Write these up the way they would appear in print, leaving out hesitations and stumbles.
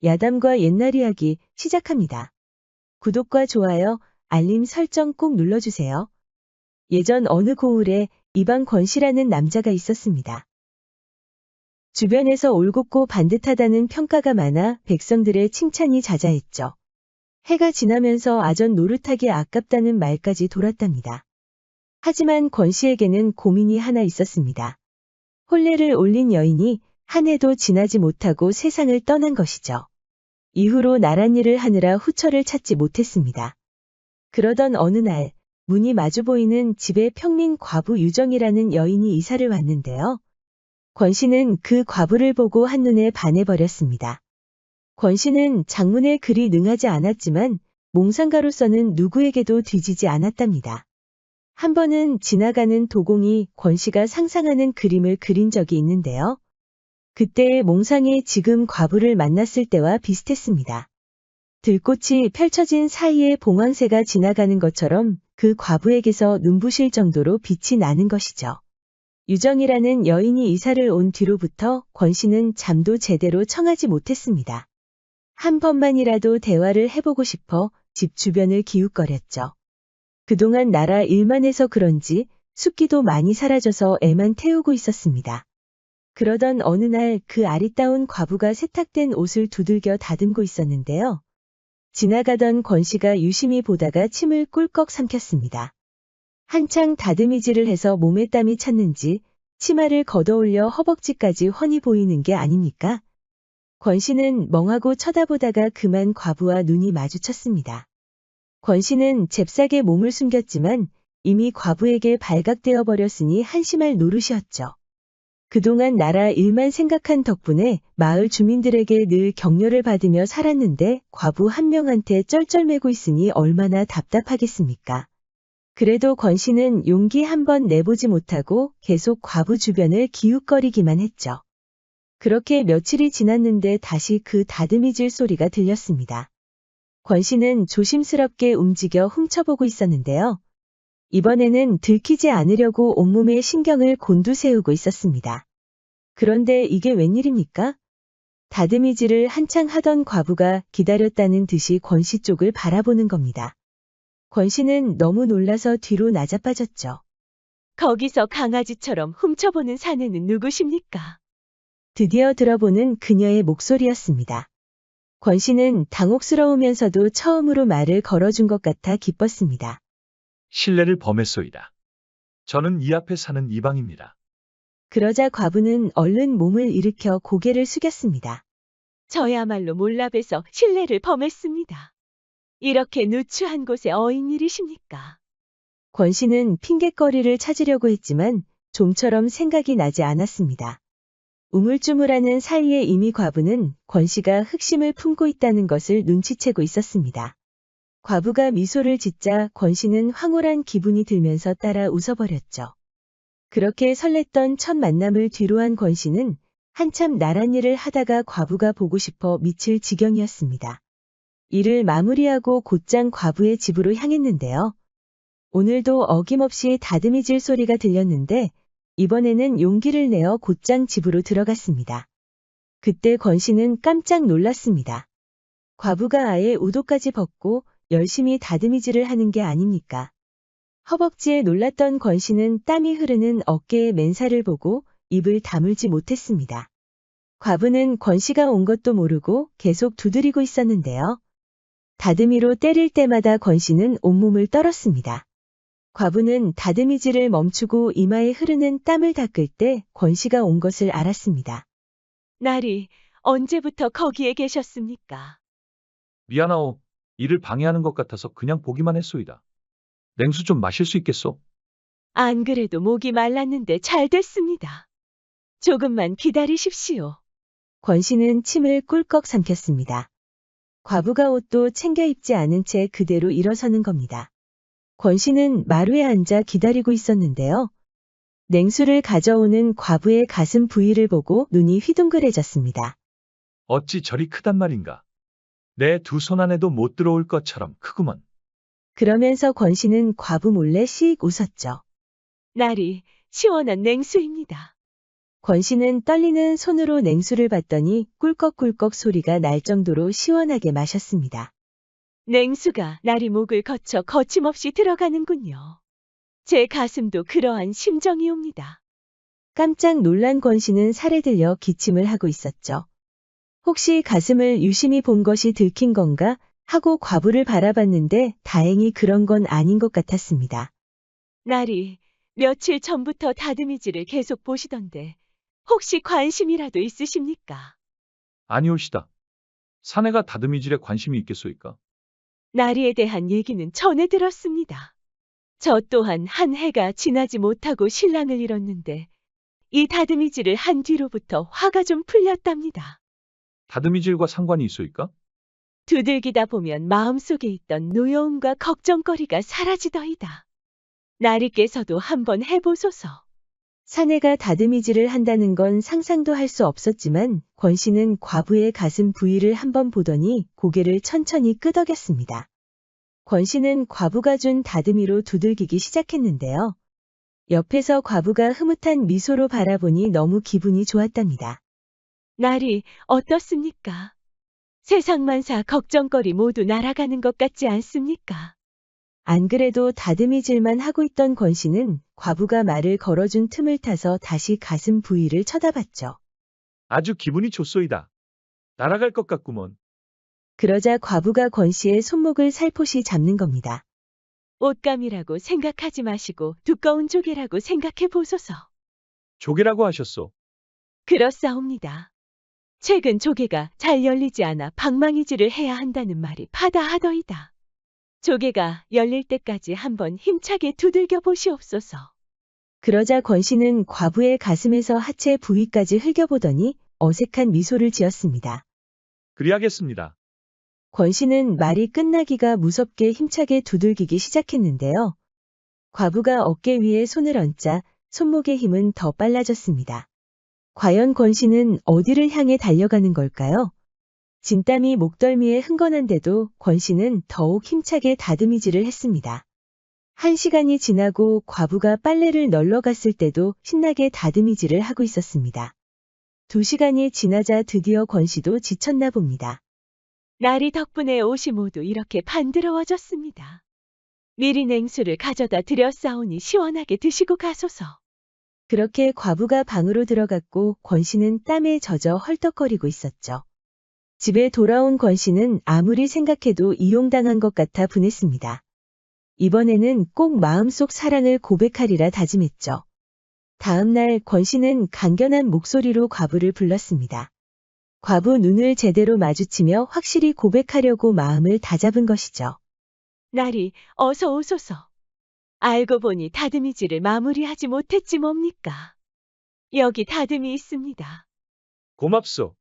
야담과 옛날 이야기 시작합니다. 구독과 좋아요, 알림 설정 꼭 눌러주세요. 예전 어느 고을에 이방 권씨라는 남자가 있었습니다. 주변에서 올곧고 반듯하다는 평가가 많아 백성들의 칭찬이 자자했죠. 해가 지나면서 아전 노릇하기 아깝다는 말까지 돌았답니다. 하지만 권씨에게는 고민이 하나 있었습니다. 혼례를 올린 여인이 한 해도 지나지 못하고 세상을 떠난 것이죠. 이후로 나란 일을 하느라 후처를 찾지 못했습니다. 그러던 어느 날 문이 마주 보이는 집에 평민 과부 유정이라는 여인이 이사를 왔는데요. 권씨는 그 과부를 보고 한눈에 반해버렸습니다. 권씨는 장문에 그리 능하지 않았지만 몽상가로서는 누구에게도 뒤지지 않았답니다. 한 번은 지나가는 도공이 권씨가 상상하는 그림을 그린 적이 있는데요. 그때의 몽상이 지금 과부를 만났을 때와 비슷했습니다. 들꽃이 펼쳐진 사이에 봉황새가 지나가는 것처럼 그 과부에게서 눈부실 정도로 빛이 나는 것이죠. 유정이라는 여인이 이사를 온 뒤로부터 권씨는 잠도 제대로 청하지 못했습니다. 한 번만이라도 대화를 해보고 싶어 집 주변을 기웃거렸죠. 그동안 나라 일만 해서 그런지 숫기도 많이 사라져서 애만 태우고 있었습니다. 그러던 어느 날 그 아리따운 과부가 세탁된 옷을 두들겨 다듬고 있었는데요. 지나가던 권씨가 유심히 보다가 침을 꿀꺽 삼켰습니다. 한창 다듬이질을 해서 몸에 땀이 찼는지 치마를 걷어올려 허벅지까지 훤히 보이는 게 아닙니까? 권씨는 멍하고 쳐다보다가 그만 과부와 눈이 마주쳤습니다. 권씨는 잽싸게 몸을 숨겼지만 이미 과부에게 발각되어 버렸으니 한심할 노릇이었죠. 그동안 나라 일만 생각한 덕분에 마을 주민들에게 늘 격려를 받으며 살았는데 과부 한 명한테 쩔쩔매고 있으니 얼마나 답답하겠습니까? 그래도 권씨는 용기 한번 내보지 못하고 계속 과부 주변을 기웃거리기만 했죠. 그렇게 며칠이 지났는데 다시 그 다듬이질 소리가 들렸습니다. 권씨는 조심스럽게 움직여 훔쳐보고 있었는데요. 이번에는 들키지 않으려고 온몸에 신경을 곤두세우고 있었습니다. 그런데 이게 웬일입니까? 다듬이질을 한창 하던 과부가 기다렸다는 듯이 권씨 쪽을 바라보는 겁니다. 권씨는 너무 놀라서 뒤로 나자빠졌죠. 거기서 강아지처럼 훔쳐보는 사내는 누구십니까? 드디어 들어보는 그녀의 목소리였습니다. 권씨는 당혹스러우면서도 처음으로 말을 걸어준 것 같아 기뻤습니다. 실례를 범했소이다. 저는 이 앞에 사는 이방입니다. 그러자 과부는 얼른 몸을 일으켜 고개를 숙였습니다. 저야말로 몰라봬서 실례를 범했습니다. 이렇게 누추한 곳에 어인 일이십니까? 권씨는 핑곗거리를 찾으려고 했지만 좀처럼 생각이 나지 않았습니다. 우물쭈물하는 사이에 이미 과부는 권씨가 흑심을 품고 있다는 것을 눈치채고 있었습니다. 과부가 미소를 짓자 권씨는 황홀한 기분이 들면서 따라 웃어버렸죠. 그렇게 설렜던 첫 만남을 뒤로한 권씨는 한참 나란 일을 하다가 과부가 보고 싶어 미칠 지경이었습니다. 일을 마무리하고 곧장 과부의 집으로 향했는데요. 오늘도 어김없이 다듬이질 소리가 들렸는데 이번에는 용기를 내어 곧장 집으로 들어갔습니다. 그때 권씨는 깜짝 놀랐습니다. 과부가 아예 우도까지 벗고 열심히 다듬이질을 하는 게 아닙니까? 허벅지에 놀랐던 권씨는 땀이 흐르는 어깨의 맨살을 보고 입을 다물지 못했습니다. 과부는 권씨가 온 것도 모르고 계속 두드리고 있었는데요. 다듬이로 때릴 때마다 권씨는 온몸을 떨었습니다. 과부는 다듬이질을 멈추고 이마에 흐르는 땀을 닦을 때 권씨가 온 것을 알았습니다. 날이 언제부터 거기에 계셨습니까? 미안하오. 일을 방해하는 것 같아서 그냥 보기만 했소이다. 냉수 좀 마실 수 있겠소? 안 그래도 목이 말랐는데 잘 됐습니다. 조금만 기다리십시오. 권씨는 침을 꿀꺽 삼켰습니다. 과부가 옷도 챙겨 입지 않은 채 그대로 일어서는 겁니다. 권씨는 마루에 앉아 기다리고 있었는데요. 냉수를 가져오는 과부의 가슴 부위를 보고 눈이 휘둥그레졌습니다. 어찌 저리 크단 말인가? 내 두 손 안에도 못 들어올 것처럼 크구먼. 그러면서 권씨는 과부 몰래 씩 웃었죠. 날이 시원한 냉수입니다. 권 씨는 떨리는 손으로 냉수를 받더니 꿀꺽꿀꺽 소리가 날 정도로 시원하게 마셨습니다. 냉수가 나리 목을 거쳐 거침없이 들어가는군요. 제 가슴도 그러한 심정이옵니다. 깜짝 놀란 권 씨는 살에 들려 기침을 하고 있었죠. 혹시 가슴을 유심히 본 것이 들킨 건가 하고 과부를 바라봤는데 다행히 그런 건 아닌 것 같았습니다. 나리, 며칠 전부터 다듬이질을 계속 보시던데 혹시 관심이라도 있으십니까? 아니오시다. 사내가 다듬이질에 관심이 있겠소이까? 나리에 대한 얘기는 전해 들었습니다. 저 또한 한 해가 지나지 못하고 신랑을 잃었는데 이 다듬이질을 한 뒤로부터 화가 좀 풀렸답니다. 다듬이질과 상관이 있소이까? 두들기다 보면 마음속에 있던 노여움과 걱정거리가 사라지더이다. 나리께서도 한번 해보소서. 사내가 다듬이질을 한다는 건 상상도 할 수 없었지만 권 씨는 과부의 가슴 부위를 한번 보더니 고개를 천천히 끄덕였습니다. 권 씨는 과부가 준 다듬이로 두들기기 시작했는데요. 옆에서 과부가 흐뭇한 미소로 바라보니 너무 기분이 좋았답니다. 나리, 어떻습니까? 세상만사 걱정거리 모두 날아가는 것 같지 않습니까? 안 그래도 다듬이질만 하고 있던 권 씨는 과부가 말을 걸어준 틈을 타서 다시 가슴 부위를 쳐다봤죠. 아주 기분이 좋소이다. 날아갈 것 같구먼. 그러자 과부가 권 씨의 손목을 살포시 잡는 겁니다. 옷감이라고 생각하지 마시고 두꺼운 조개라고 생각해 보소서. 조개라고 하셨소. 그렇사옵니다. 최근 조개가 잘 열리지 않아 방망이질을 해야 한다는 말이 파다하더이다. 조개가 열릴 때까지 한번 힘차게 두들겨 보시옵소서. 그러자 권 씨는 과부의 가슴에서 하체 부위까지 흘겨보더니 어색한 미소를 지었습니다. 그리하겠습니다. 권 씨는 말이 끝나기가 무섭게 힘차게 두들기기 시작했는데요. 과부가 어깨 위에 손을 얹자 손목의 힘은 더 빨라졌습니다. 과연 권 씨는 어디를 향해 달려가는 걸까요? 진땀이 목덜미에 흥건한데도 권 씨는 더욱 힘차게 다듬이질을 했습니다. 1시간이 지나고 과부가 빨래를 널러 갔을 때도 신나게 다듬이질을 하고 있었습니다. 2시간이 지나자 드디어 권 씨도 지쳤나 봅니다. 나리 덕분에 옷이 모두 이렇게 반드러워졌습니다. 미리 냉수를 가져다 드렸사오니 시원하게 드시고 가소서. 그렇게 과부가 방으로 들어갔고 권 씨는 땀에 젖어 헐떡거리고 있었죠. 집에 돌아온 권 씨는 아무리 생각해도 이용당한 것 같아 분했습니다. 이번에는 꼭 마음속 사랑을 고백하리라 다짐했죠. 다음 날 권 씨는 간견한 목소리로 과부를 불렀습니다. 과부 눈을 제대로 마주치며 확실히 고백하려고 마음을 다잡은 것이죠. 나리, 어서 오소서. 알고 보니 다듬이질을 마무리하지 못했지 뭡니까? 여기 다듬이 있습니다. 고맙소.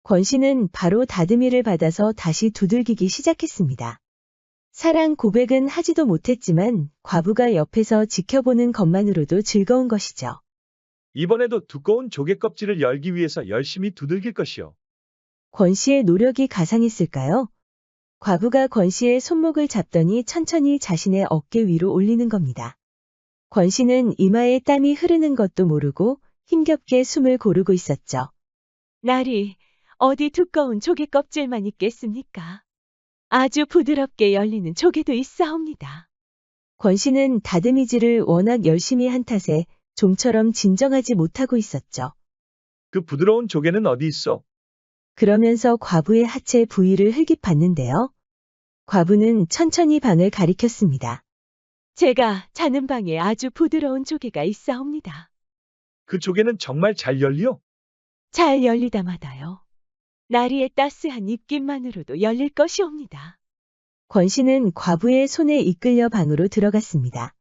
권 씨는 바로 다듬이를 받아서 다시 두들기기 시작했습니다. 사랑 고백은 하지도 못했지만 과부가 옆에서 지켜보는 것만으로도 즐거운 것이죠. 이번에도 두꺼운 조개 껍질을 열기 위해서 열심히 두들길 것이오. 권 씨의 노력이 가상했을까요? 과부가 권 씨의 손목을 잡더니 천천히 자신의 어깨 위로 올리는 겁니다. 권 씨는 이마에 땀이 흐르는 것도 모르고 힘겹게 숨을 고르고 있었죠. 나리, 어디 두꺼운 조개 껍질만 있겠습니까? 아주 부드럽게 열리는 조개도 있사옵니다. 권 씨는 다듬이질을 워낙 열심히 한 탓에 좀처럼 진정하지 못하고 있었죠. 그 부드러운 조개는 어디 있어? 그러면서 과부의 하체 부위를 흘깃봤는데요. 과부는 천천히 방을 가리켰습니다. 제가 자는 방에 아주 부드러운 조개가 있사옵니다. 그 조개는 정말 잘 열리오? 잘 열리다마다요. 나리의 따스한 입김만으로도 열릴 것이옵니다. 권 씨는 과부의 손에 이끌려 방으로 들어갔습니다.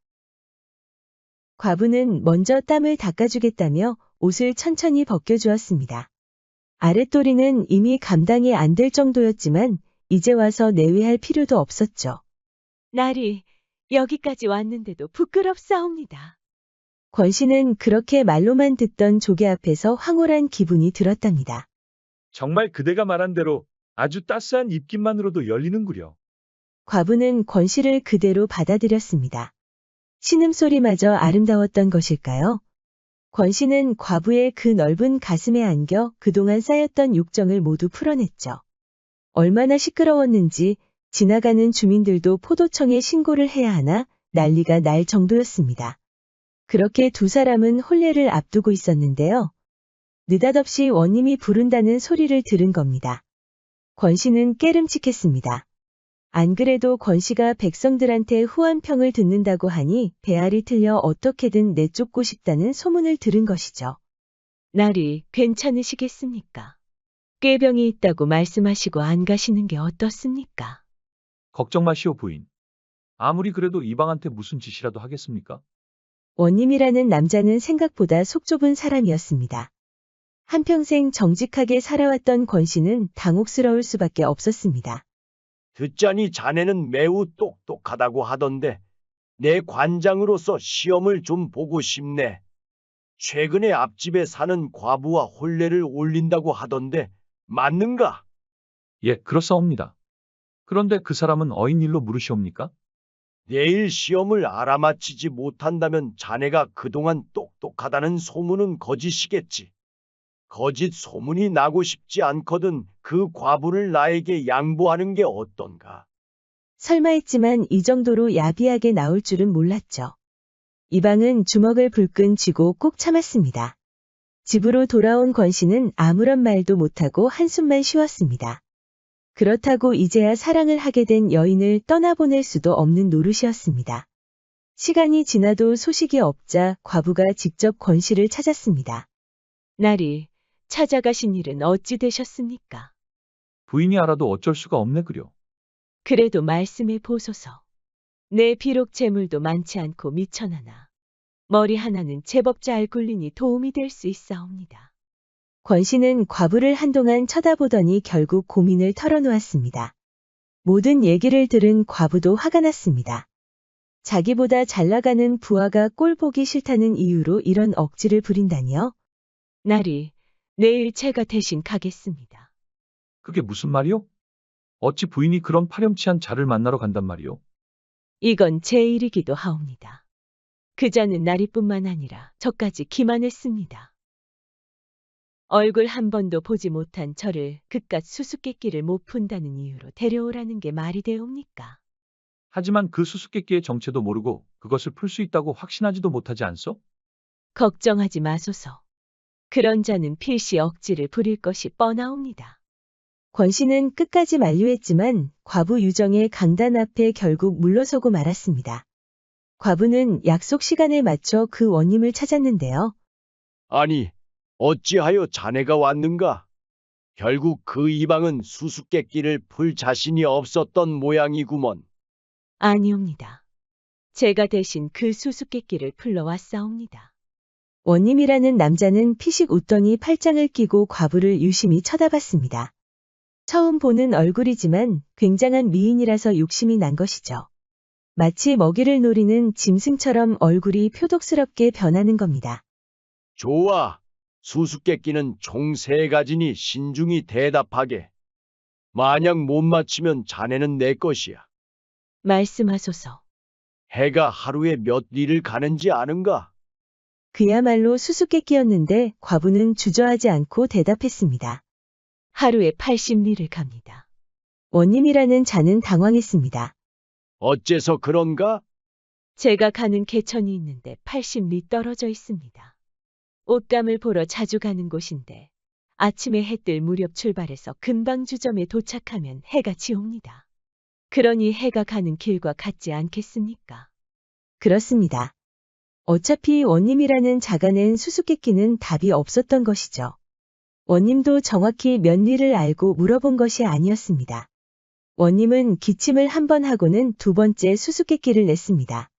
과부는 먼저 땀을 닦아주겠다며 옷을 천천히 벗겨주었습니다. 아랫도리는 이미 감당이 안 될 정도였지만 이제 와서 내외할 필요도 없었죠. 나리, 여기까지 왔는데도 부끄럽사옵니다. 권 씨는 그렇게 말로만 듣던 조개 앞에서 황홀한 기분이 들었답니다. 정말 그대가 말한 대로 아주 따스한 입김만으로도 열리는구려. 과부는 권 씨를 그대로 받아들였습니다. 신음소리마저 아름다웠던 것일까요? 권 씨는 과부의 그 넓은 가슴에 안겨 그동안 쌓였던 욕정을 모두 풀어냈죠. 얼마나 시끄러웠는지 지나가는 주민들도 포도청에 신고를 해야 하나 난리가 날 정도였습니다. 그렇게 두 사람은 혼례를 앞두고 있었는데요. 느닷없이 원님이 부른다는 소리를 들은 겁니다. 권 씨는 깨름칙했습니다. 안 그래도 권 씨가 백성들한테 후한평을 듣는다고 하니 배알이 틀려 어떻게든 내쫓고 싶다는 소문을 들은 것이죠. 날이 괜찮으시겠습니까? 꾀병이 있다고 말씀하시고 안 가시는 게 어떻습니까? 걱정 마시오, 부인. 아무리 그래도 이방한테 무슨 짓이라도 하겠습니까? 원님이라는 남자는 생각보다 속 좁은 사람이었습니다. 한평생 정직하게 살아왔던 권 씨는 당혹스러울 수밖에 없었습니다. 듣자니 자네는 매우 똑똑하다고 하던데 내 관장으로서 시험을 좀 보고 싶네. 최근에 앞집에 사는 과부와 혼례를 올린다고 하던데 맞는가? 예, 그렇사옵니다. 그런데 그 사람은 어인 일로 물으시옵니까? 내일 시험을 알아맞히지 못한다면 자네가 그동안 똑똑하다는 소문은 거짓이겠지. 거짓 소문이 나고 싶지 않거든 그 과부를 나에게 양보하는 게 어떤가? 설마 했지만 이 정도로 야비하게 나올 줄은 몰랐죠. 이방은 주먹을 불끈 쥐고 꾹 참았습니다. 집으로 돌아온 권 씨는 아무런 말도 못하고 한숨만 쉬었습니다. 그렇다고 이제야 사랑을 하게 된 여인을 떠나보낼 수도 없는 노릇이었습니다. 시간이 지나도 소식이 없자 과부가 직접 권 씨를 찾았습니다. 날이 찾아가신 일은 어찌 되셨습니까? 부인이 알아도 어쩔 수가 없네 그려. 그래도 말씀해 보소서. 내 비록 재물도 많지 않고 미천하나 머리 하나는 제법 잘 굴리니 도움이 될 수 있사옵니다. 권 씨는 과부를 한동안 쳐다보더니 결국 고민을 털어놓았습니다. 모든 얘기를 들은 과부도 화가 났습니다. 자기보다 잘 나가는 부하가 꼴 보기 싫다는 이유로 이런 억지를 부린다니요? 날이 내일 제가 대신 가겠습니다. 그게 무슨 말이오? 어찌 부인이 그런 파렴치한 자를 만나러 간단 말이오? 이건 제 일이기도 하옵니다. 그자는 나리뿐만 아니라 저까지 기만했습니다. 얼굴 한 번도 보지 못한 저를 그깟 수수께끼를 못 푼다는 이유로 데려오라는 게 말이 되옵니까? 하지만 그 수수께끼의 정체도 모르고 그것을 풀 수 있다고 확신하지도 못하지 않소? 걱정하지 마소서. 그런 자는 필시 억지를 부릴 것이 뻔하옵니다. 권 씨는 끝까지 만류했지만 과부 유정의 강단 앞에 결국 물러서고 말았습니다. 과부는 약속 시간에 맞춰 그 원님을 찾았는데요. 아니, 어찌하여 자네가 왔는가? 결국 그 이방은 수수께끼를 풀 자신이 없었던 모양이구먼. 아니옵니다. 제가 대신 그 수수께끼를 풀러왔사옵니다. 원님이라는 남자는 피식 웃더니 팔짱을 끼고 과부를 유심히 쳐다봤습니다. 처음 보는 얼굴이지만 굉장한 미인이라서 욕심이 난 것이죠. 마치 먹이를 노리는 짐승처럼 얼굴이 표독스럽게 변하는 겁니다. 좋아. 수수께끼는 총 3가지니 신중히 대답하게. 만약 못 맞히면 자네는 내 것이야. 말씀하소서. 해가 하루에 몇 리를 가는지 아는가? 그야말로 수수께끼였는데 과부는 주저하지 않고 대답했습니다. 하루에 80리를 갑니다. 원님이라는 자는 당황했습니다. 어째서 그런가? 제가 가는 개천이 있는데 80리 떨어져 있습니다. 옷감을 보러 자주 가는 곳인데 아침에 해 뜰 무렵 출발해서 금방 주점에 도착하면 해가 지옵니다. 그러니 해가 가는 길과 같지 않겠습니까? 그렇습니다. 어차피 원님이라는 자가 낸 수수께끼는 답이 없었던 것이죠. 원님도 정확히 몇 리를 알고 물어본 것이 아니었습니다. 원님은 기침을 한 번 하고는 두 번째 수수께끼를 냈습니다.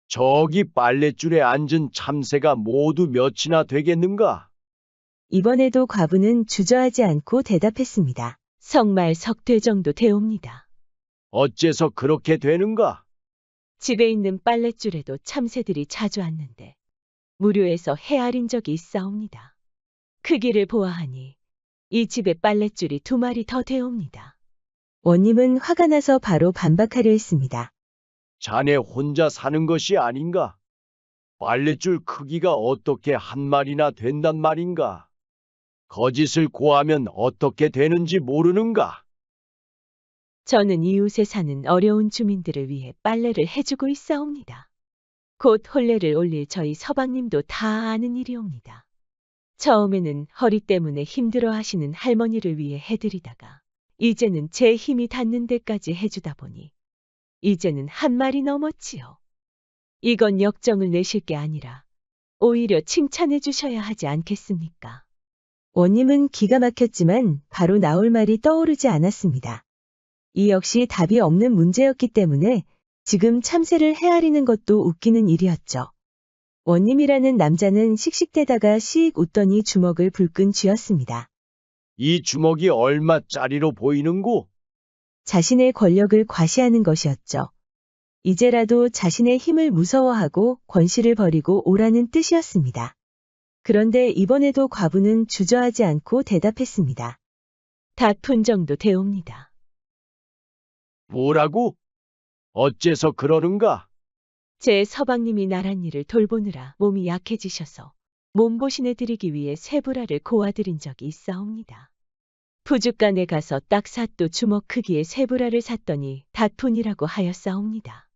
저기 빨랫줄에 앉은 참새가 모두 몇이나 되겠는가? 이번에도 과부는 주저하지 않고 대답했습니다. 석말 석대 정도 되옵니다. 어째서 그렇게 되는가? 집에 있는 빨랫줄에도 참새들이 자주 왔는데 무료에서 헤아린 적이 있사옵니다. 크기를 보아하니 이 집에 빨랫줄이 2마리 더 되옵니다. 원님은 화가 나서 바로 반박하려 했습니다. 자네 혼자 사는 것이 아닌가? 빨랫줄 크기가 어떻게 한 마리나 된단 말인가? 거짓을 고하면 어떻게 되는지 모르는가? 저는 이웃에 사는 어려운 주민들을 위해 빨래를 해주고 있사옵니다. 곧 혼례를 올릴 저희 서방님도 다 아는 일이옵니다. 처음에는 허리 때문에 힘들어 하시는 할머니를 위해 해드리다가 이제는 제 힘이 닿는 데까지 해주다 보니 이제는 한 말이 넘었지요. 이건 역정을 내실 게 아니라 오히려 칭찬해 주셔야 하지 않겠습니까? 원님은 기가 막혔지만 바로 나올 말이 떠오르지 않았습니다. 이 역시 답이 없는 문제였기 때문에 지금 참새를 헤아리는 것도 웃기는 일이었죠. 원님이라는 남자는 씩씩대다가 씩 웃더니 주먹을 불끈 쥐었습니다. 이 주먹이 얼마짜리로 보이는고? 자신의 권력을 과시하는 것이었죠. 이제라도 자신의 힘을 무서워하고 권시를 버리고 오라는 뜻이었습니다. 그런데 이번에도 과부는 주저하지 않고 대답했습니다. 다푼 정도 되옵니다. 뭐라고? 어째서 그러는가? 제 서방님이 나란 일을 돌보느라 몸이 약해지셔서 몸보신해 드리기 위해 쇠브라를 고아드린 적이 있사옵니다. 부둣간에 가서 딱 사또 주먹 크기의 쇠브라를 샀더니 다푼이라고 하였사옵니다.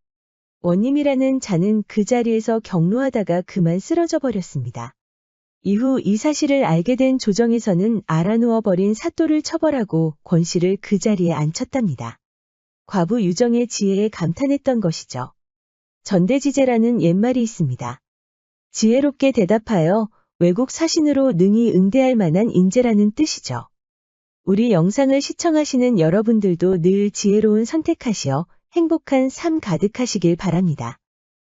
원님이라는 자는 그 자리에서 경로하다가 그만 쓰러져 버렸습니다. 이후 이 사실을 알게 된 조정에서는 알아누워 버린 사또를 처벌하고 권씨를 그 자리에 앉혔답니다. 과부 유정의 지혜에 감탄했던 것이죠. 전대지제라는 옛말이 있습니다. 지혜롭게 대답하여 외국 사신으로 능히 응대할 만한 인재라는 뜻이죠. 우리 영상을 시청하시는 여러분들도 늘 지혜로운 선택하시어 행복한 삶 가득하시길 바랍니다.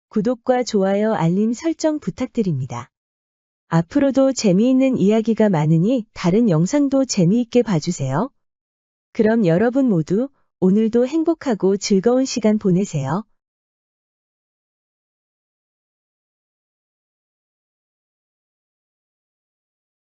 구독과 좋아요, 알림 설정 부탁드립니다. 앞으로도 재미있는 이야기가 많으니 다른 영상도 재미있게 봐주세요. 그럼 여러분 모두 오늘도 행복하고 즐거운 시간 보내세요.